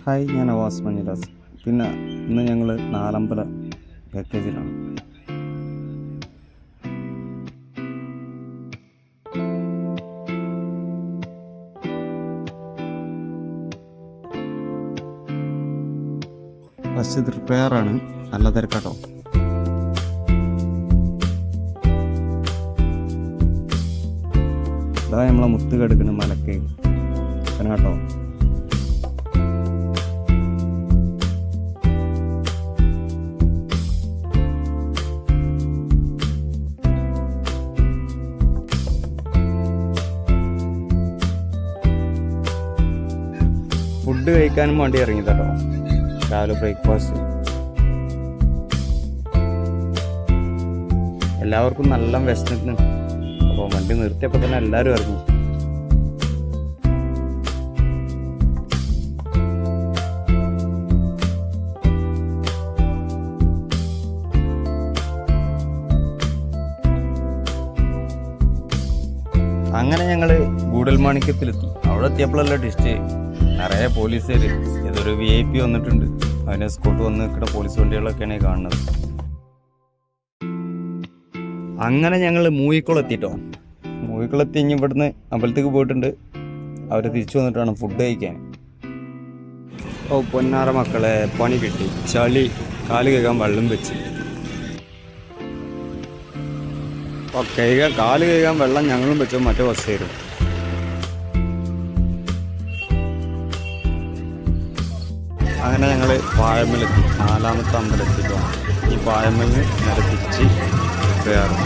Hi, ഞാൻ അവാസ് മഞ്ഞിദാസ്. പിന്നെ ഇന്ന് ഞങ്ങൾ നാലമ്പല പാക്കേജിലാണ്. ഫസ്റ്റ് പ്രിപ്പയറാണ്, നല്ല തിരക്കാട്ടോ. ഇതാ നമ്മളെ മുത്ത് കെടുക്കണ് മലക്ക് കേട്ടോ. ഫുഡ് കഴിക്കാനും വേണ്ടി ഇറങ്ങിയതാട്ടോ, രാവിലെ ബ്രേക്ക്ഫാസ്റ്റ്. എല്ലാവർക്കും നല്ല വിശന്നിട്ട്, അപ്പോൾ വണ്ടി നിർത്തിയപ്പോൾ തന്നെ എല്ലാവരും ഇറങ്ങി. അങ്ങനെ ഞങ്ങൾ ഗൂഡൽമാണിക്യത്തിലെത്തി. അവിടെ എത്തിയപ്പോഴല്ല ടിസ്റ്റ്, നിറയെ പോലീസുകാർ. ഇതൊരു VIP വന്നിട്ടുണ്ട്, അതിന് സ്കോട്ട് വന്ന് നിൽക്കുന്ന പോലീസ് വണ്ടികളൊക്കെയാണ് കാണുന്നത്. അങ്ങനെ ഞങ്ങൾ മൂയിക്കുളെത്തിട്ടോ. മൂയിക്കുളെത്തി ഇനി ഇവിടുന്ന് അമ്പലത്തേക്ക് പോയിട്ടുണ്ട്. അവർ തിരിച്ചു വന്നിട്ട് വേണം ഫുഡ് കഴിക്കാൻ. ഓ പൊന്നാറ മക്കളെ, പണി കിട്ടി. ചളി, കാല് കഴുകാൻ വെള്ളം വെച്ച്. കാല് കഴുകാൻ വെള്ളം ഞങ്ങളും വെച്ചോ, മറ്റേ ബസ് തരും. അങ്ങനെ ഞങ്ങൾ പാഴമ്മലെത്തി, 4ാമത്തെ അമ്പലത്തിലോ. ഈ പാഴമ്മലിന് നേരെ തിരിച്ച് കയറും.